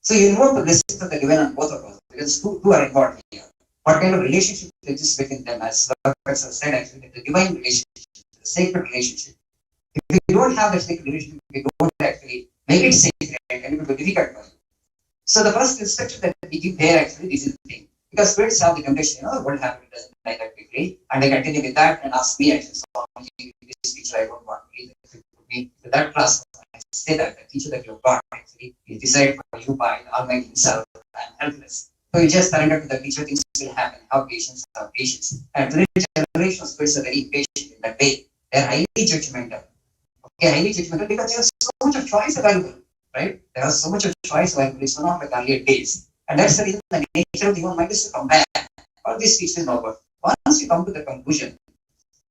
So you invoke the blessings of the divine on both of us because two are involved here. What kind of relationship exists within them, as the professor said, actually, the divine relationship, the sacred relationship. If we don't have the sacred relationship, we don't actually make it sacred, and it will be difficult for you. So the first instruction that we give there actually, this is the thing. Because spirits have the temptation, the world habit doesn't like that quickly, and they continue with that and ask me actually, so this teacher I don't want to put me to that class. I say that the teacher that you've got actually is decided for you by the Almighty Himself. I'm helpless. So you just surrender to the teacher, things will happen. Have patience, have patience. And today generation of spirits are very patient in that way. They're highly judgmental. Okay, highly judgmental because there's so much of choice available, right? There is so much of choice available. It's not like earlier days. And that's the reason the nature of the human mind is to compare. All these teachers know about. Once you come to the conclusion,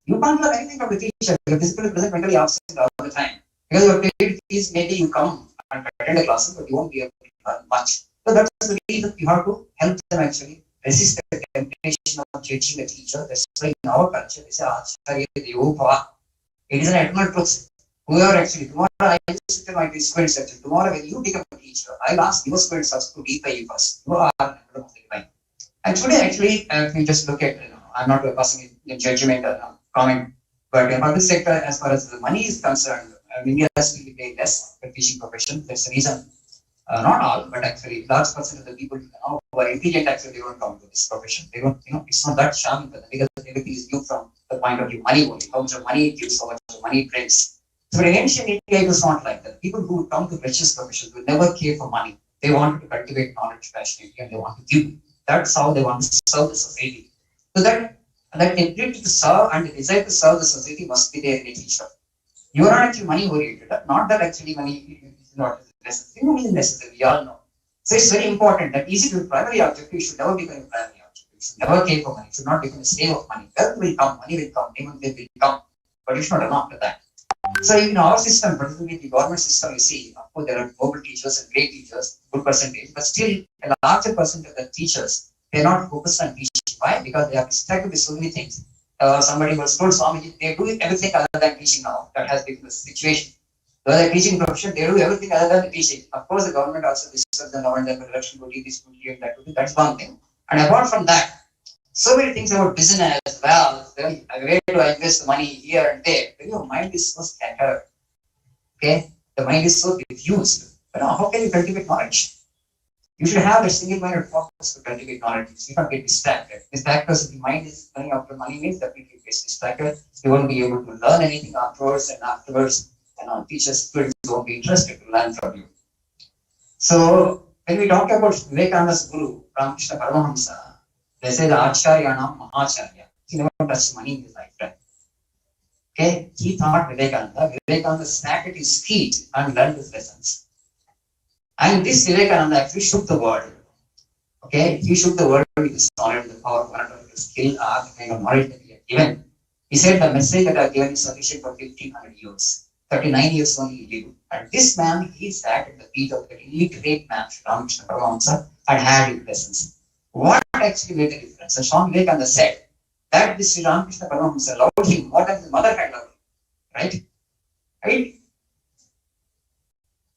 you can't learn anything from the teacher. You're physically present, mentally absent all the time. Because your paid fees, maybe you come and attend a class, but you won't be able to learn much. So that's the reason you have to help them actually resist the temptation of judging the teacher. That's why in our culture, they say, Acharya Devo Bhava. It is an eternal truth. Whoever actually, tomorrow I used to tell my students actually, tomorrow when you become a teacher, I'll ask your students to repay you first. You are an emblem of the divine. And today actually, if you just look at, I'm not passing in judgment or comment, but in public sector, as far as the money is concerned, India has to pay less for teaching profession. That's the reason. Not all, but actually, large percent of the people who are intelligent actually they don't come to this profession. They don't, it's not that charming for them because everything is viewed from the point of view money only. How much of money it gives, how much of money it brings. So, but in ancient India, it was not like that. People who come to religious professions would never care for money. They wanted to cultivate knowledge passionately and they want to give. That's how they want to serve the society. So that ability to serve and the desire to serve the society must be there in a teacher. You are not actually money oriented. Not that actually money is not necessary. Money is necessary. We all know. So it's very important that easy to primary objective. You should never become a primary objective. You should never care for money. You should not become a slave of money. Wealth will come, money will come, payment will come, but you should not run after that. So in our system, particularly the government system, you see, of course, there are noble teachers and great teachers, good percentage, but still a larger percent of the teachers, they're not focused on teaching. Why? Because they are distracted with so many things. Somebody was told, Swamiji, they do everything other than teaching now. That has become the situation. So the teaching profession, they do everything other than the teaching. Of course, the government also discusses the government, the election body, this body, and that body. That's one thing. And apart from that, so many things about business as well. Where do I invest the money here and there? Your mind is so scattered. Okay, the mind is so diffused. But now, how can you cultivate knowledge? You should have a single-minded focus to cultivate knowledge. You can't get distracted. Distracted because the mind is going after money means that if you get distracted, you won't be able to learn anything afterwards, teachers, students won't be interested to learn from you. So when we talk about Vivekananda's guru, Ramakrishna Paramahamsa, they say the Acharyanam Mahacharya. He never touched money in his lifetime. Okay, he thought Vivekananda sat at his feet and learned his lessons. And this Vivekananda actually shook the world. Okay, he shook the world with his knowledge, the power, whatever his skill, art, the kind of knowledge that he had given. He said the message that I have given is sufficient for 1500 years. 39 years only he lived. And this man, he sat at the feet of the illiterate man, Ramakrishna Paramahamsa, and had his lessons. What actually made the difference? And Swami Vivekananda said that this Sri Ramakrishna Paramahamsa loved him more than his mother had loved him. Right?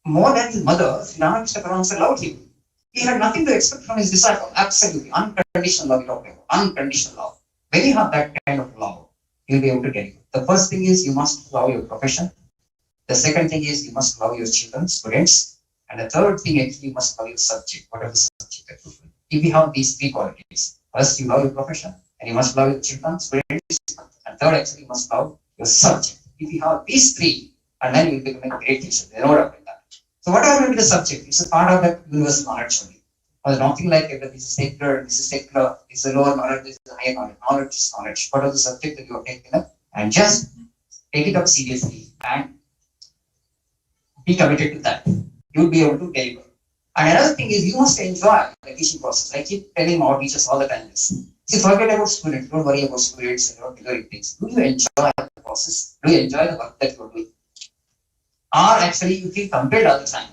More than his mother, Sri Ramakrishna Paramahamsa loved him. He had nothing to expect from his disciple. Absolutely. Unconditional love, we talk about. Unconditional love. When you have that kind of love, you'll be able to get it. The first thing is you must love your profession. The second thing is you must love your children, students. And the third thing is you must love your subject, whatever the subject that you do. If you have these three qualities, first you love your profession, and you must love your children, students, and third actually you must love your subject. If you have these three, and then you will become a great teacher. There's no doubt in that. So whatever will be the subject, it's a part of that universal knowledge only. There's nothing like it, this is secular, this is a lower knowledge, this is a higher knowledge. Knowledge is knowledge. What are the subject that you have taken up? And just take it up seriously and be committed to that. You'll be able to deliver. And another thing is you must enjoy the teaching process. I keep telling our teachers all the time this. See, forget about students. Don't worry about students and about delivering things. Do you enjoy the process? Do you enjoy the work that you're doing? Or actually you feel compelled all the time.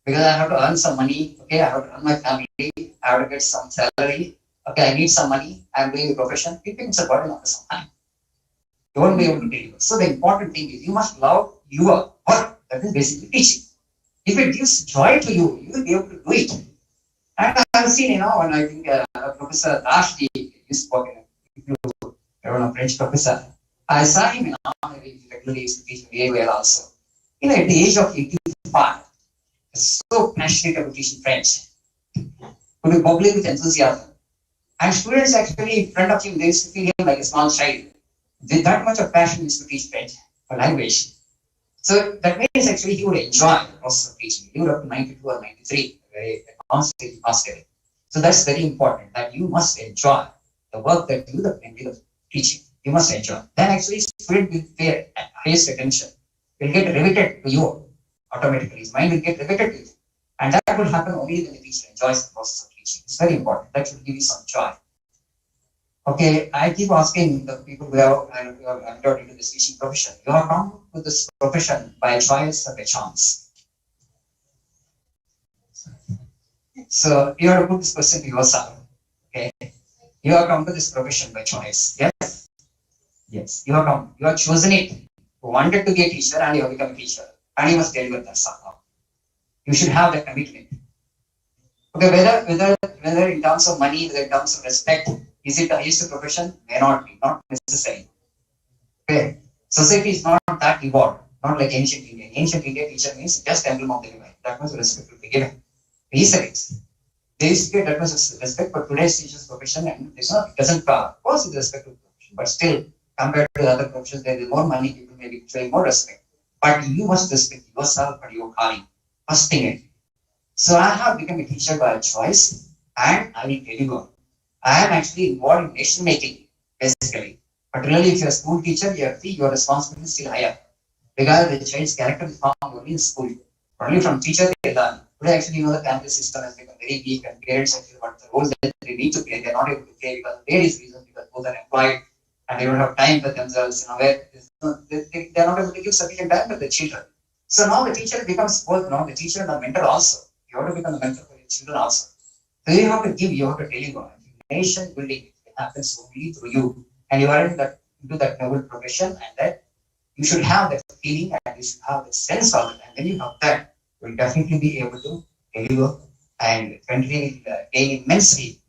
Because I have to earn some money. Okay, I have to run my family. I have to get some salary. Okay, I need some money. I'm doing the profession. It becomes a burden after some time. You won't be able to deliver. So the important thing is you must love your work. That is basically teaching. If it gives joy to you, you will be able to do it. And I've seen, when I think Professor Rashdi, you spoke, French professor, I saw him, he regularly used to teach very well also. At the age of 85, so passionate about teaching French, could be bubbling with enthusiasm. And students actually in front of him, they used to feel him like a small child. With that much of passion, he used to teach French, a language. So that means actually he would enjoy the process of teaching. He would up to 92 or 93, very constantly. So that's very important, that you must enjoy the work that you do the teaching. You must enjoy. Then actually student will pay highest attention. Will get riveted to you automatically. His mind will get riveted to you. And that will happen only when the teacher enjoys the process of teaching. It's very important. That should give you some joy. Okay, I keep asking the people who have entered into this teaching profession. You have come to this profession by choice or by chance? So you have to put this question to yourself. Okay, you have come to this profession by choice. Yes, yes. You have come. You have chosen it. You wanted to be a teacher, and you have become a teacher, and you must deliver that somehow. You should have that commitment. Okay, whether in terms of money, whether in terms of respect, is it the highest profession? May not be, not necessary. Okay, society is not that evolved, not like ancient India. Ancient India, teacher means just emblem of the divine. That much respect will be given. Research. They used to get that much respect, but today's teacher's profession, and it doesn't of course with respect to the profession, but still compared to other professions, there is more money, people may be showing more respect. But you must respect yourself and your calling. First thing. So I have become a teacher by choice, and I will tell you what. I am actually involved in nation making, basically. Particularly if you're a school teacher, your responsibility is still higher. Because the child's character is formed only in school. Only from teacher they learn. Today actually the campus system has become very weak, and parents actually what the role that they need to play, they're not able to play because of various reasons, because both are employed and they don't have time for themselves, they're not able to give sufficient time for the children. So now the teacher becomes both the teacher and the mentor also. You have to become a mentor for your children also. So you have to deliver. Nation building happens only through you, and you are into that noble profession, and that you should have that feeling and you should have the sense of it. And when you have that, you will definitely be able to deliver and continue gain immensely.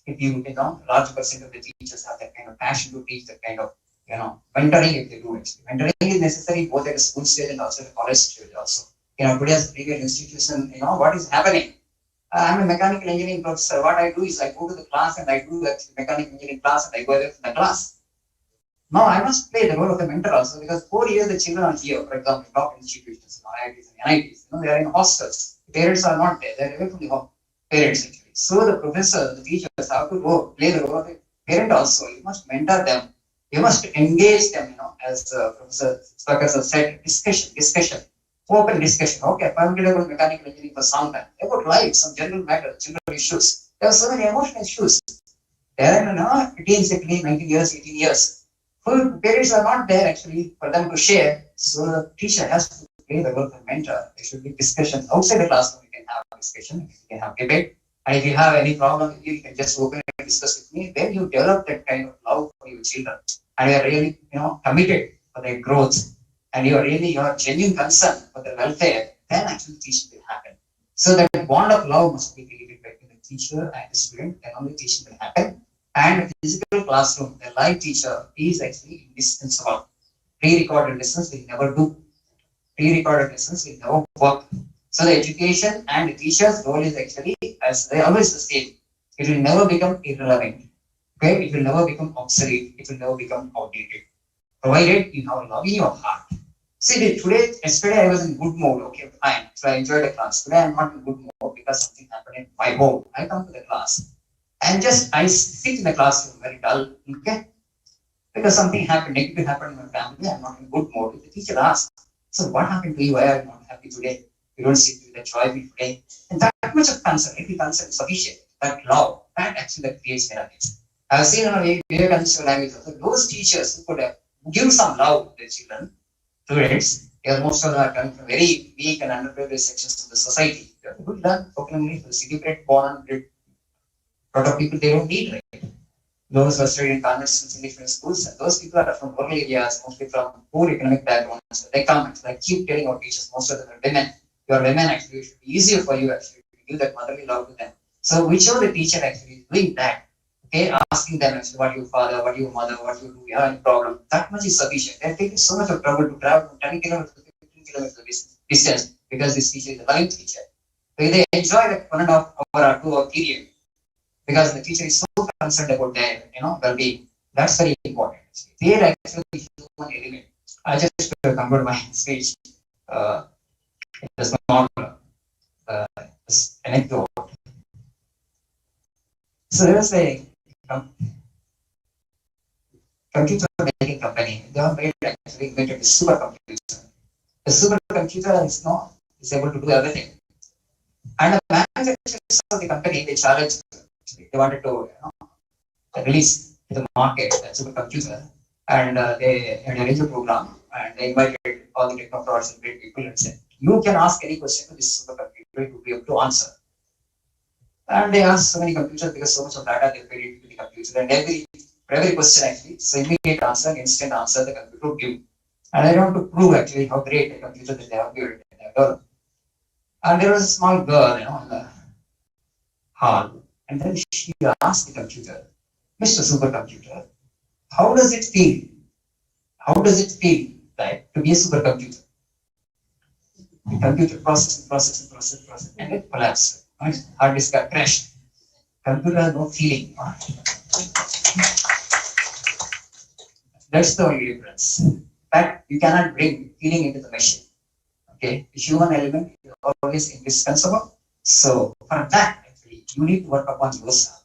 If you large percent of the teachers have that kind of passion to teach, that kind of mentoring if they do it. Mentoring is necessary both at the school stage and also at the college stage also. Today's previous institution, what is happening? I'm a mechanical engineering professor. What I do is I go to the class and I do the mechanical engineering class and I go away from the class. Now I must play the role of the mentor also, because 4 years the children are here, for example, top institutions, IITs and NITs, they are in hostels. The parents are not there, they're away from the home. Parents actually. So the professor, the teachers have to go play the role of the parent also. You must mentor them. You must engage them, as Professor Sparkers has said, discussion. Open discussion. Okay, I'm going to go mechanical engineering for some time. About life, some general matter, general issues. There are so many emotional issues. There are teens, actually 19 years, 18 years. Full parents are not there actually for them to share. So the teacher has to play the role of mentor. There should be discussion outside the classroom. You can have a discussion, you can have debate. And if you have any problem, you can just open and discuss with me. Then you develop that kind of love for your children. And you are really, committed for their growth. And you are genuine concern for their welfare, then actually teaching will happen. So that bond of love must be created between the teacher and the student, then only teaching will happen. And the physical classroom, the live teacher is actually indispensable. Pre-recorded lessons will never do. Pre-recorded lessons will never work. So the education and the teacher's role is actually, as they always the same. It will never become irrelevant. Okay? It will never become obsolete. It will never become outdated. Provided you have love in your heart. See, yesterday I was in good mood. Okay, fine. So I enjoyed the class. Today I'm not in good mood because something happened in my home. I come to the class and I sit in the classroom very dull. Okay, because something happened, negative happened in my family. I'm not in good mood. The teacher asked, "So what happened to you? Why are you not happy today? You don't sit with the joy today." And that much of concern, if the concern is sufficient, that love, that actually creates miracles. I've seen in a very conventional language also, those teachers who could give some love to the children, students, because most of them are coming from very weak and underprivileged sections of the society. They have good learn, only for the city bred, born and bred. A lot of people they don't need, right? Those who are studying in convents in different schools, and those people are from rural areas, mostly from poor economic backgrounds. They come and I keep telling our teachers, most of them are women. your women actually, it should be easier for you actually to give that motherly love to them. So whichever the teacher actually is doing that, okay, asking them actually what your father, what your mother, what you do, you have any problem, that much is sufficient. They're taking so much of trouble to travel from 10 kilometers to 15 kilometers distance because this teacher is a loving teacher. So they enjoy that 1.5 hour or 2 hour period because the teacher is so concerned about their, well-being. That's very important. There actually human element. I just conclude my speech. A small anecdote. So there was a computer making company. They have made actually invented a supercomputer. The supercomputer is able to do everything. And the manufacturers of the company, they challenged, they wanted to release to the market that supercomputer, and they had arranged a program and they invited all the technocrats and great people and said, you can ask any question to this supercomputer, it will be able to answer. And they asked so many computers because so much of data they fed into the computer, and for every question actually, so immediate answer, instant answer the computer would give. And I want to prove actually how great a computer that they have built. And there was a small girl, in the hall, and then she asked the computer, Mr. Supercomputer, how does it feel? How does it feel like to be a supercomputer? The computer processed, and it collapsed. Hard disk got crashed. Computer has no feeling. That's the only difference. In fact, you cannot bring feeling into the machine. Okay, the human element is always indispensable. So for that, actually, you need to work upon yourself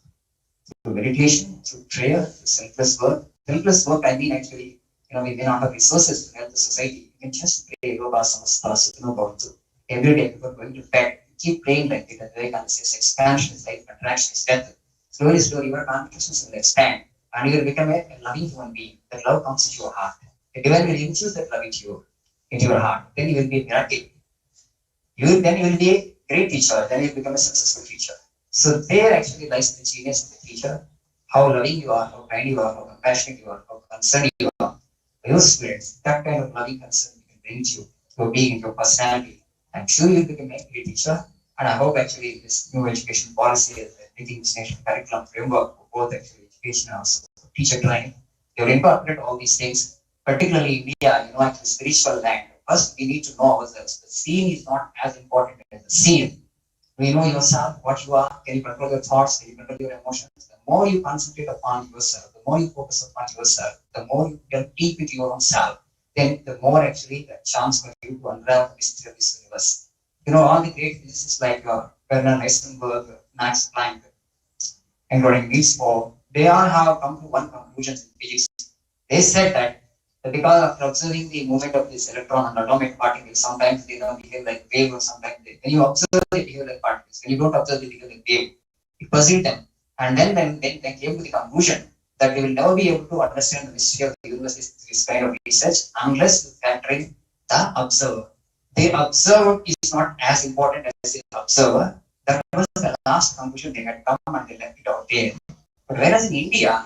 through meditation, through prayer, through selfless work. Selfless work, I mean, actually, we may not have resources to help the society. You can just pray, Yoga Samastha Sutano Bhavantu. Every day before going to bed, keep praying like it. Vivekananda says, expansion is life, contraction is death. Slowly, your consciousness will expand, and you will become a loving human being. That love comes into your heart. The divine will infuse that love into your heart. Then you will be a miracle. Then you will be a great teacher. Then you will become a successful teacher. So there actually lies the genius of the teacher. How loving you are, how kind you are, how compassionate you are, how concerned you are. Your spirits, that kind of loving concern you can bring to your being, your personality. I'm sure you'll become a great teacher. And I hope actually this new education policy is making this nation curriculum framework for both actually education and also teacher training. They will incorporate all these things, particularly India, actually spiritual land. First, we need to know ourselves. The seen is not as important as the seen. We know yourself, what you are, can you control your thoughts, can you control your emotions. The more you concentrate upon yourself, the more you focus upon yourself, the more you can deep with your own self, then the more actually the chance for you to unravel the mystery of this universe. All the great physicists like Werner Heisenberg, Max Planck, including Niels Bohr, they all have come to one conclusion in physics. They said that because of observing the movement of this electron and atomic particles, sometimes they don't behave like wave, or sometimes when you observe they behave like particles. When you don't observe they behave like wave. It perceived them. And then they came to the conclusion that they will never be able to understand the mystery of the universe with this kind of research unless you factor in the observer. The observer is not as important as the observer. That was the last conclusion they had come, and they left it out there. But whereas in India,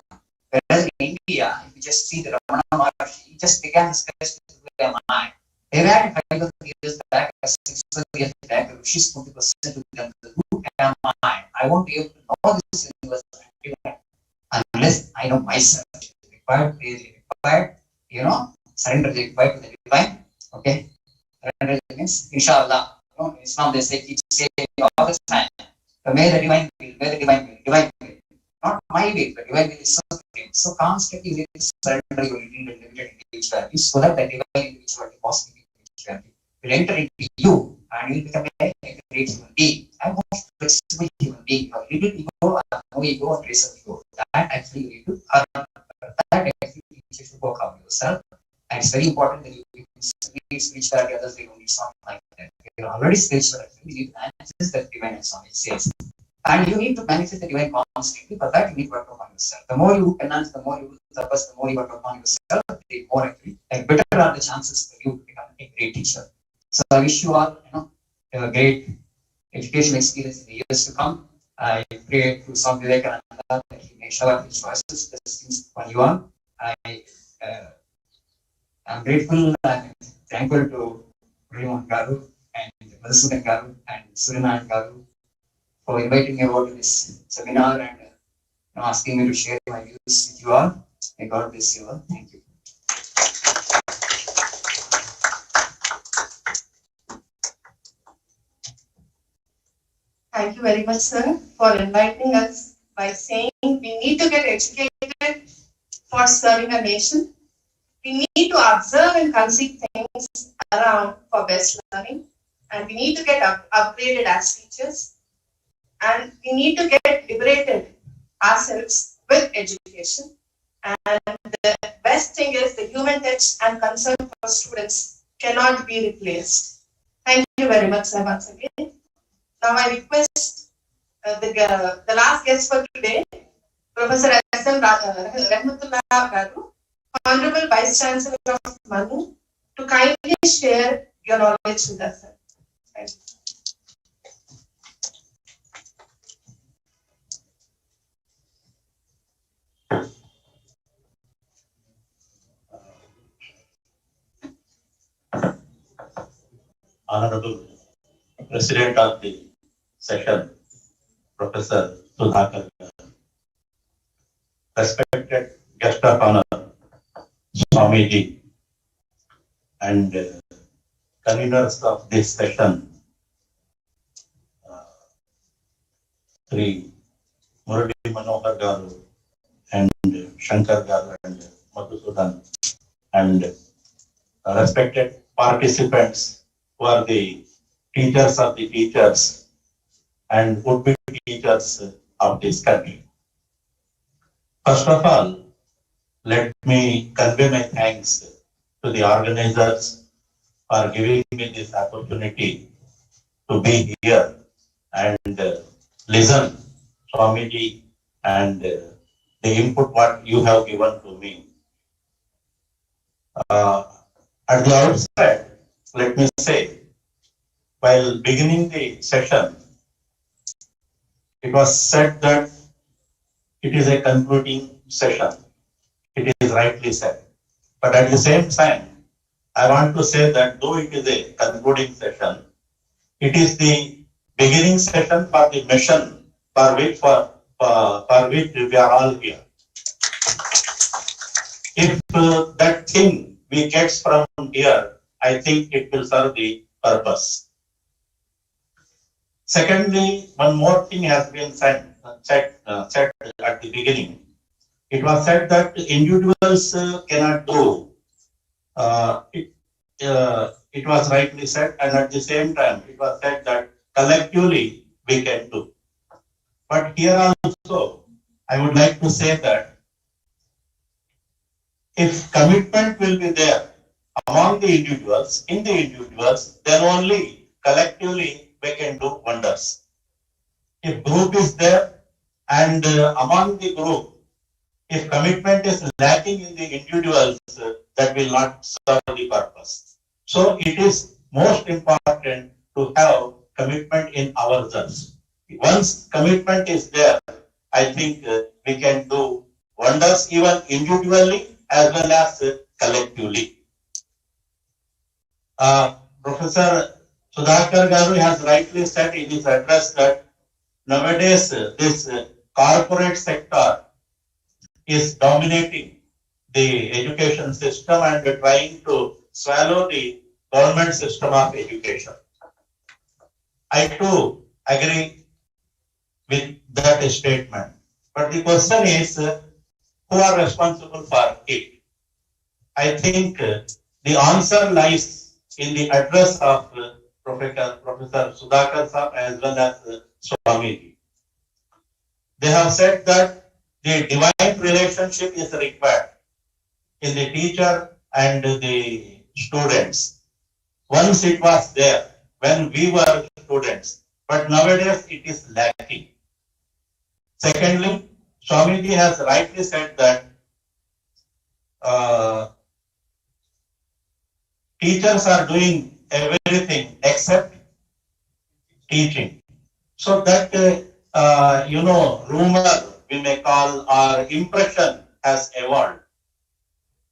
if you just see the Ramana Maharshi, he just began his quest with their mind. They ran 5,000 years back, 6,000 years back, Rishis put the question to them, who am I? I won't be able to know this universe unless I know myself. Required, surrender the required to the divine. Okay? Surrender means, inshallah. Islam, they say, keep saying all the time, may the divine will, not my will, but divine will is so supreme. So constantly you need to surrender your limited individuality so that the divine individuality, positive individuality, will enter into you and you will become a great human being. I'm a flexible human being. A little ego, no ego, and trace of ego. That actually you need to earn. That actually you should work out yourself. And it's very important that you need spirituality, others they don't need something like that. You're already spiritual, you need to access that divine as it says. And you need to manifest the divine constantly. For that, you need to work upon yourself. The more you enhance, the more you purpose, the more you work upon yourself, the more actually, better are the chances for you to become a great teacher. So I wish you all, a great educational experience in the years to come. I pray to Swami Vivekananda that he may shower his choices, blessings upon you all. I'm grateful and thankful to Raymond Garu and Madhusudan Garu and Surinath Garu for inviting me over to this seminar and asking me to share my views with you all. May God bless you all. Thank you. Thank you very much, sir, for inviting us by saying we need to get educated for serving a nation. We need to observe and conceive things around for best learning, and we need to get upgraded as teachers, and we need to get liberated ourselves with education. And the best thing is the human touch and concern for students cannot be replaced. Thank you very much, sir, once again. Now I request the last guest for today, Professor S.M. Rahmatullah Garu, Honorable Vice Chancellor of Manu, to kindly share your knowledge with us, sir. Thank you. Honorable President of the session, Professor Sudhakar, respected guest of honor, Swamiji, and conveners of this session, Sri Murali Manohar Garu and Shankar Garu and Madhusudan, and respected participants who are the teachers of the teachers and would-be teachers of this country. First of all, let me convey my thanks to the organizers for giving me this opportunity to be here and listen Swamiji and the input what you have given to me. At the outset, let me say, while beginning the session, it was said that it is a concluding session. It is rightly said. But at the same time, I want to say that though it is a concluding session, it is the beginning session for the mission for which we are all here. If that thing we get from here, I think it will serve the purpose. Secondly, one more thing has been said at the beginning. It was said that individuals cannot do. It was rightly said, and at the same time, it was said that collectively we can do. But here also, I would like to say that if commitment will be there among the individuals, then only collectively we can do wonders. If group is there and among the group, if commitment is lacking in the individuals, that will not serve the purpose. So it is most important to have commitment in ourselves. Once commitment is there, I think we can do wonders even individually as well as collectively. Professor Sudhakar Garu has rightly said in his address that nowadays this corporate sector is dominating the education system and trying to swallow the government system of education. I too agree with that statement. But the question is, who are responsible for it? I think the answer lies in the address of Professor Sudhakar Saab as well as Swamiji. They have said that the divine relationship is required in the teacher and the students. Once it was there when we were students, but nowadays it is lacking. Secondly, Swamiji has rightly said that teachers are doing everything except teaching. So that, rumor we may call or impression has evolved.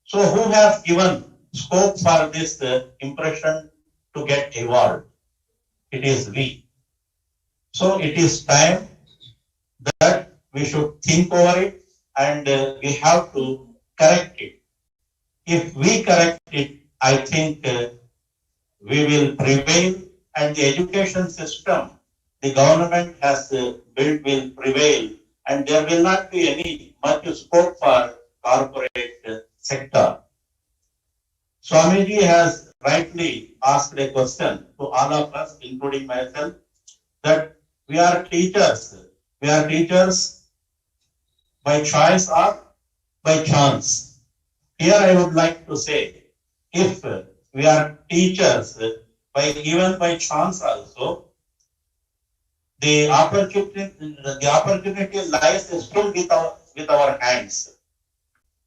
So who has given scope for this impression to get evolved? it is we. So it is time that we should think over it and we have to correct it. If we correct it, I think we will prevail, and the education system the government has built will prevail, and there will not be any much scope for corporate sector. Swamiji has rightly asked a question to all of us, including myself, that we are teachers. We are teachers by choice or by chance. Here I would like to say, if we are teachers even by chance also, the opportunity lies still with our hands.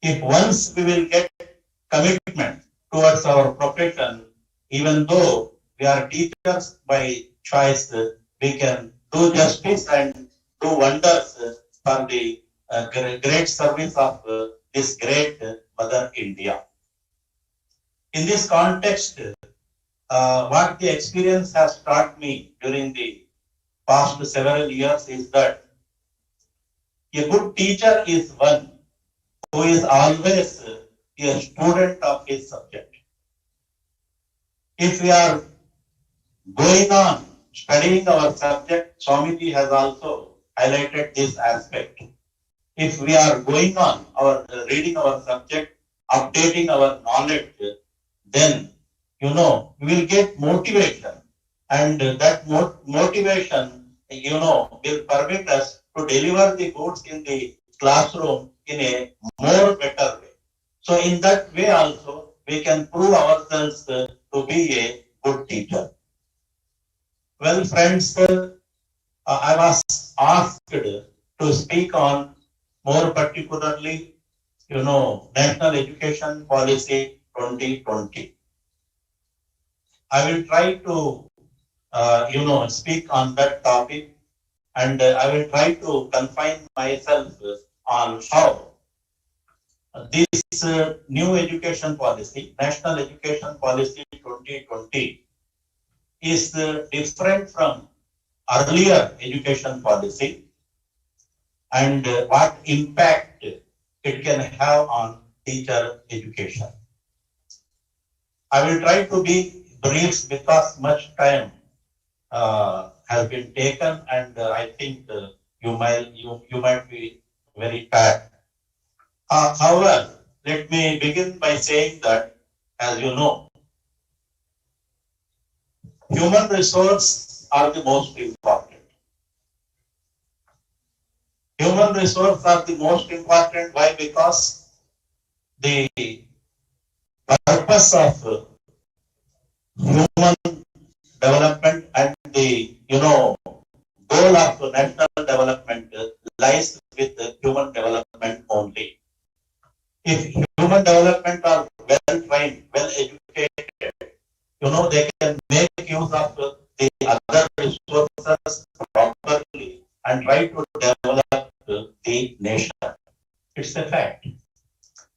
If once we will get commitment towards our profession, even though we are teachers by choice, we can do justice and do wonders for the great service of this great Mother India. In this context, what the experience has taught me during the past several years is that a good teacher is one who is always a student of his subject. If we are going on studying our subject, Swamiji has also highlighted this aspect. If we are going on reading our subject, updating our knowledge, then we will get motivation, and that motivation will permit us to deliver the goods in the classroom in a more better way. So in that way also we can prove ourselves to be a good teacher. Well, friends, I was asked to speak on more particularly, National Education Policy 2020. I will try to, speak on that topic, and I will try to confine myself on how this new education policy, National Education Policy 2020, is different from earlier education policy, and what impact it can have on teacher education. I will try to be brief because much time has been taken, and I think you might be very tired. However, let me begin by saying that, as you know, human resources are the most important. Human resources are the most important. Why? Because the purpose of human development and the goal of national development lies with human development only. If human development are well trained, well educated, they can make use of the other resources properly and try to develop the nation. It's a fact.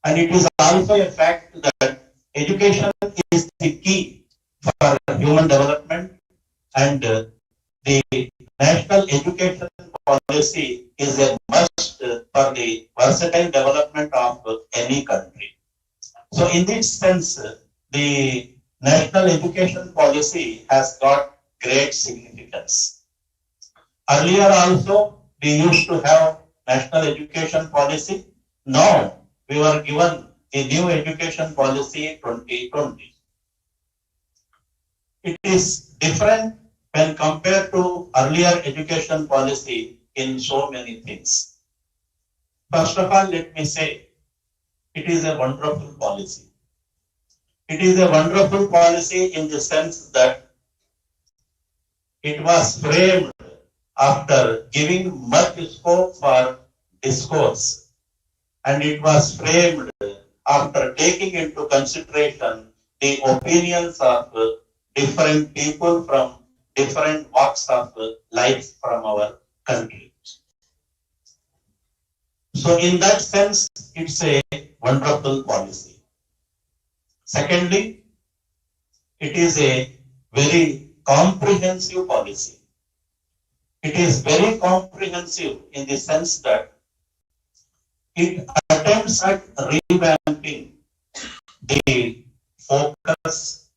And it is also a fact that education is the key for human development, and the national education policy is a must for the versatile development of any country. So in this sense, the national education policy has got great significance. Earlier also, we used to have national education policy. Now, we were given the new education policy 2020. It is different when compared to earlier education policy in so many things. First of all, let me say, it is a wonderful policy. It is a wonderful policy in the sense that it was framed after giving much scope for discourse, and it was framed after taking into consideration the opinions of different people from different walks of life from our country. So in that sense, it's a wonderful policy. Secondly, it is a very comprehensive policy. It is very comprehensive in the sense that it attempts at revamping the focus,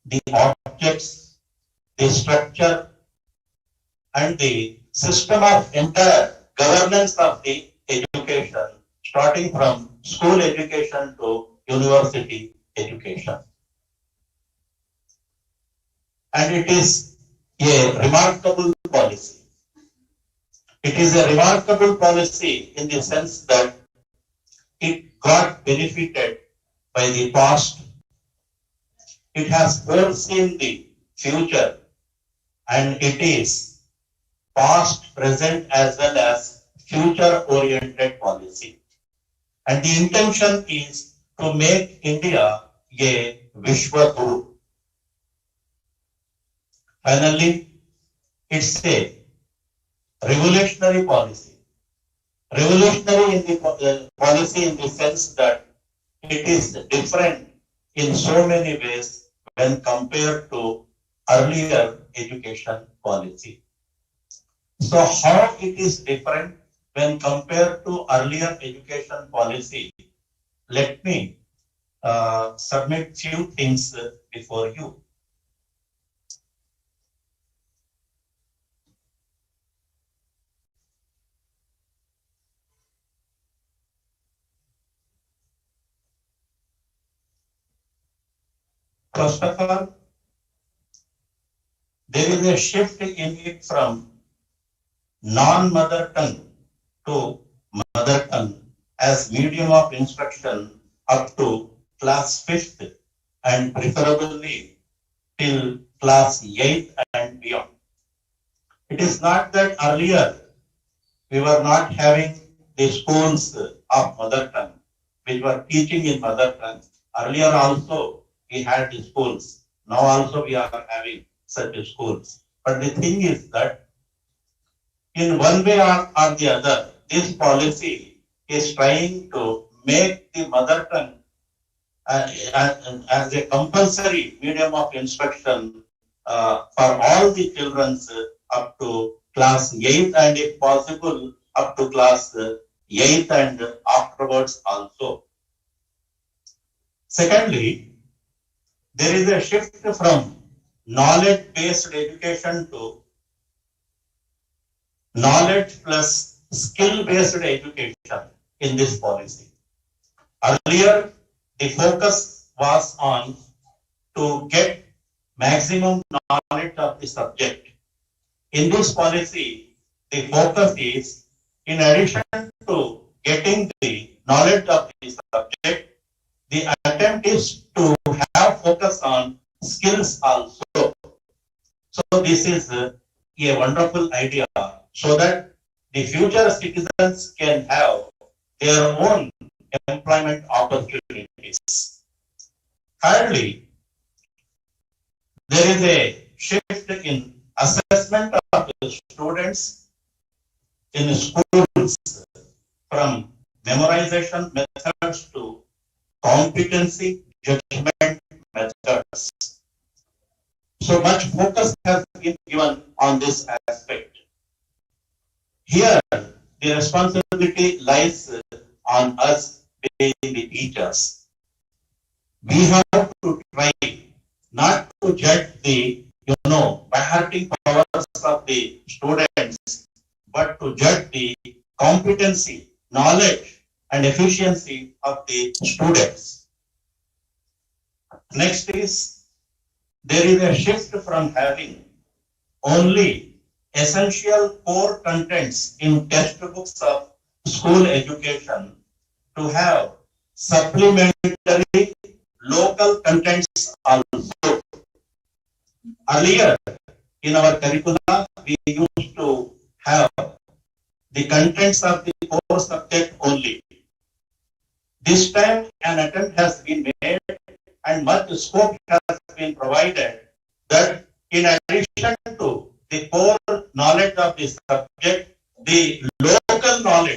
the objects, the structure, and the system of entire governance of the education, starting from school education to university education. And it is a remarkable policy. It is a remarkable policy in the sense that it got benefited by the past. It has foreseen the future, and it is past, present, as well as future-oriented policy. And the intention is to make India a Vishwa Guru. Finally, it's a revolutionary policy. Revolutionary in the policy in the sense that it is different in so many ways when compared to earlier education policy. So how it is different when compared to earlier education policy? Let me submit few things before you. First of all, there is a shift in it from non-mother tongue to mother tongue as medium of instruction up to class 5th and preferably till class 8th and beyond. It is not that earlier we were not having the schools of mother tongue, which were teaching in mother tongue. Earlier also we had the schools. Now also we are having such schools. But the thing is that in one way or the other, this policy is trying to make the mother tongue as a compulsory medium of instruction for all the children up to class 8th and if possible up to class 8th and afterwards also. Secondly, there is a shift from knowledge-based education to knowledge plus skill-based education in this policy. Earlier, the focus was on to get maximum knowledge of the subject. In this policy, the focus is, in addition to getting the knowledge of the subject, the attempt is to have focus on skills also. So this is a wonderful idea so that the future citizens can have their own employment opportunities. Thirdly, there is a shift in assessment of the students in schools from memorization methods to competency judgment methods. So much focus has been given on this aspect. Here, the responsibility lies on us being the teachers. We have to try not to judge the, by hurting powers of the students, but to judge the competency, knowledge, and efficiency of the students. Next is, there is a shift from having only essential core contents in textbooks of school education to have supplementary local contents also. Earlier in our curricula, we used to have the contents of the core subject only. This time an attempt has been made and much scope has been provided that in addition to the core knowledge of the subject, the local knowledge